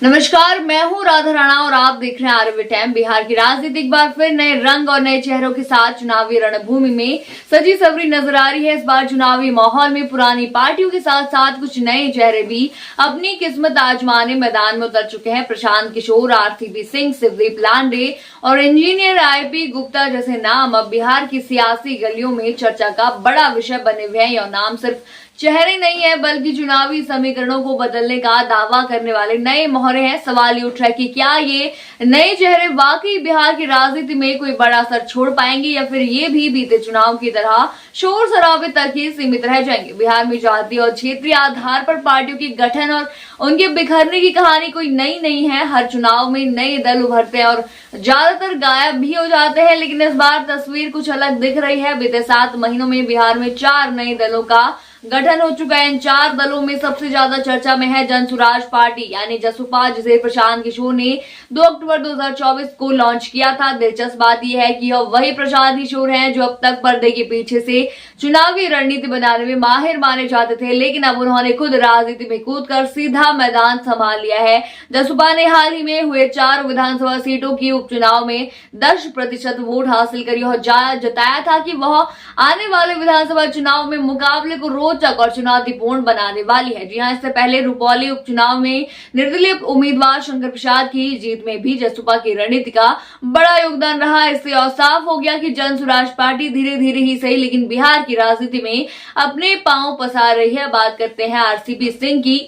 नमस्कार, मैं हूं राधा राणा और आप देख रहे हैं आरवी टाइम। बिहार की राजनीति एक बार फिर नए रंग और नए चेहरों के साथ चुनावी रणभूमि में सजी सवरी नजर आ रही है। इस बार चुनावी माहौल में पुरानी पार्टियों के साथ साथ कुछ नए चेहरे भी अपनी किस्मत आजमाने मैदान में उतर चुके हैं। प्रशांत किशोर, आरसीपी सिंह, शिवदीप लांडे और इंजीनियर आईपी गुप्ता जैसे नाम अब बिहार की सियासी गलियों में चर्चा का बड़ा विषय बने हुए हैं। यह नाम सिर्फ चेहरे नहीं है बल्कि चुनावी समीकरणों को बदलने का दावा करने वाले नए मोहरे हैं। सवाल ये उठ रहा है कि क्या ये नए चेहरे वाकई बिहार की राजनीति में कोई बड़ा असर छोड़ पाएंगे या फिर ये भी बीते चुनाव की तरह शोर शराबे तक ही सीमित रह जाएंगे। बिहार में जातीय और क्षेत्रीय आधार पर पार्टियों के गठन और उनके बिखरने की कहानी कोई नई नहीं है। हर चुनाव में नए दल उभरते हैं और ज्यादातर गायब भी हो जाते हैं, लेकिन इस बार तस्वीर कुछ अलग दिख रही है। बीते 7 महीनों में बिहार में 4 नए दलों का गठन हो चुका है। इन 4 दलों में सबसे ज्यादा चर्चा में है जन सुराज पार्टी यानी जसपा, जिसे प्रशांत किशोर ने 2 अक्टूबर 2024 को लॉन्च किया था। दिलचस्प बात यह है कि यह वही प्रशांत किशोर हैं जो अब तक पर्दे के पीछे से चुनावी रणनीति बनाने में माहिर माने जाते थे, लेकिन अब उन्होंने खुद राजनीति में कूदकर सीधा मैदान संभाल लिया है। जसपा ने हाल ही में हुए 4 विधानसभा सीटों की उपचुनाव में 10% वोट हासिल कर यह जताया था कि वह आने वाले विधानसभा चुनाव में मुकाबले को रोचक और चुनौतीपूर्ण बनाने वाली है। जी हां, इससे पहले रुपौली उपचुनाव में निर्दलीय उम्मीदवार शंकर प्रसाद की जीत में भी जसपा की रणनीति का बड़ा योगदान रहा। इससे और साफ हो गया कि जन सुराज पार्टी धीरे धीरे ही सही लेकिन बिहार की राजनीति में अपने पांव पसार रही है। बात करते हैं आरसीपी सिंह की।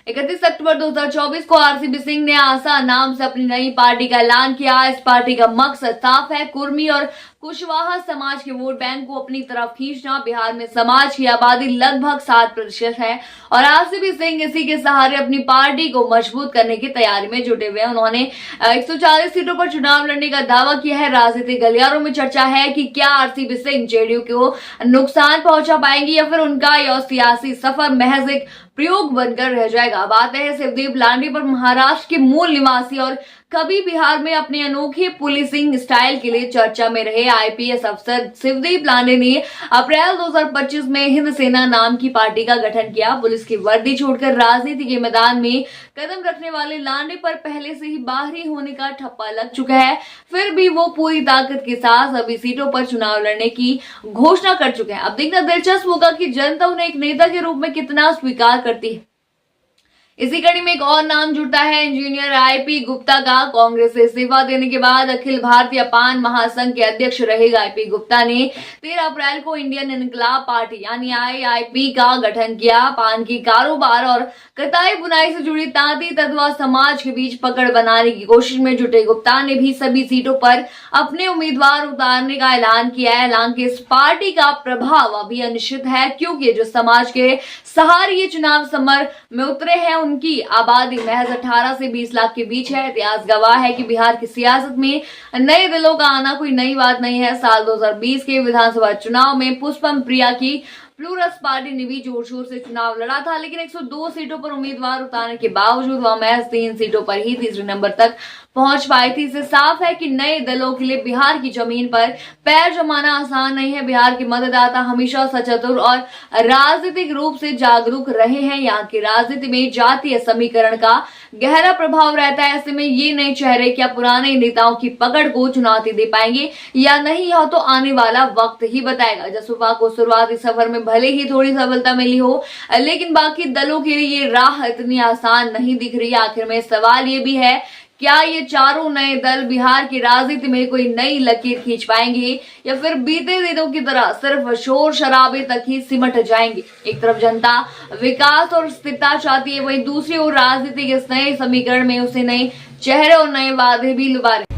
31 अक्टूबर 2024 को आरसीपी सिंह ने आशा नाम से अपनी नई पार्टी का ऐलान किया। इस पार्टी का मकसद साफ है, कुर्मी और कुशवाहा समाज के वोट बैंक को अपनी तरफ खींचना। बिहार में समाज की आबादी लगभग 7% है और आरसीपी सिंह इसी के सहारे अपनी पार्टी को मजबूत करने की तैयारी में जुटे हुए हैं। उन्होंने 140 सीटों पर चुनाव लड़ने का दावा किया है। राजनीतिक गलियारों में चर्चा है कि क्या आरसीपी सिंह जेडीयू को नुकसान पहुंचा पाएंगी या फिर उनका यह सियासी सफर महज एक प्रयोग बनकर रह जाएगा। बात है शिवदीप लांडे पर। महाराष्ट्र के मूल निवासी और कभी बिहार में अपने अनोखे पुलिसिंग स्टाइल के लिए चर्चा में रहे आईपीएस अफसर शिवदीप लांडे ने अप्रैल 2025 में हिंद सेना नाम की पार्टी का गठन किया। पुलिस की वर्दी छोड़कर राजनीति के मैदान में कदम रखने वाले लांडे पर पहले से ही बाहरी होने का ठप्पा लग चुका है। फिर भी वो पूरी ताकत के साथ सभी सीटों पर चुनाव लड़ने की घोषणा कर चुके हैं। अब देखना दिलचस्प होगा कि जनता उन्हें एक नेता के रूप में कितना स्वीकार करती है। इसी कड़ी में एक और नाम जुड़ता है इंजीनियर आईपी गुप्ता का। कांग्रेस से इस्तीफा देने के बाद अखिल भारतीय पान महासंघ के अध्यक्ष रहेगा। आईपी गुप्ता ने 13 अप्रैल को इंडियन इनकलाब पार्टी यानी आईआईपी का गठन किया। पान की कारोबार और कताई बुनाई से जुड़ी तांती तत्वा समाज के बीच पकड़ बनाने की कोशिश में जुटे गुप्ता ने भी सभी सीटों पर अपने उम्मीदवार उतारने का ऐलान किया है। हालांकि इस पार्टी का प्रभाव अभी अनिश्चित है, क्योंकि जो समाज के सहारे ये चुनाव समर में उतरे हैं उनकी आबादी महज 18 से 20 लाख के बीच है। इतिहास गवाह है कि बिहार की सियासत में नए दलों का आना कोई नई बात नहीं है। साल 2020 के विधानसभा चुनाव में पुष्पम प्रिया की प्लूरस पार्टी ने भी जोर शोर से चुनाव लड़ा था, लेकिन 102 सीटों पर उम्मीदवार उतारने के बावजूद वह महज 3 सीटों पर ही तीसरे नंबर तक पहुंच पाई थी। इससे साफ है कि नए दलों के लिए बिहार की जमीन पर पैर जमाना आसान नहीं है। बिहार के मतदाता हमेशा सचेतन और राजनीतिक रूप से जागरूक रहे हैं। यहाँ की राजनीति में जातीय समीकरण का गहरा प्रभाव रहता है। ऐसे में ये नए चेहरे क्या पुराने नेताओं की पकड़ को चुनौती दे पाएंगे या नहीं, यह तो आने वाला वक्त ही बताएगा। जसपा को शुरुआती सफर में भले ही थोड़ी सफलता मिली हो, लेकिन बाकी दलों के लिए ये राह इतनी आसान नहीं दिख रही। आखिर में सवाल ये भी है, क्या ये चारों नए दल बिहार की राजनीति में कोई नई लकीर खींच पाएंगे या फिर बीते दिनों की तरह सिर्फ शोर शराबे तक ही सिमट जाएंगे। एक तरफ जनता विकास और स्थिरता चाहती है, वहीं दूसरी ओर राजनीति के इस नए समीकरण में उसे नए चेहरे और नए वादे भी लुभा रहे हैं।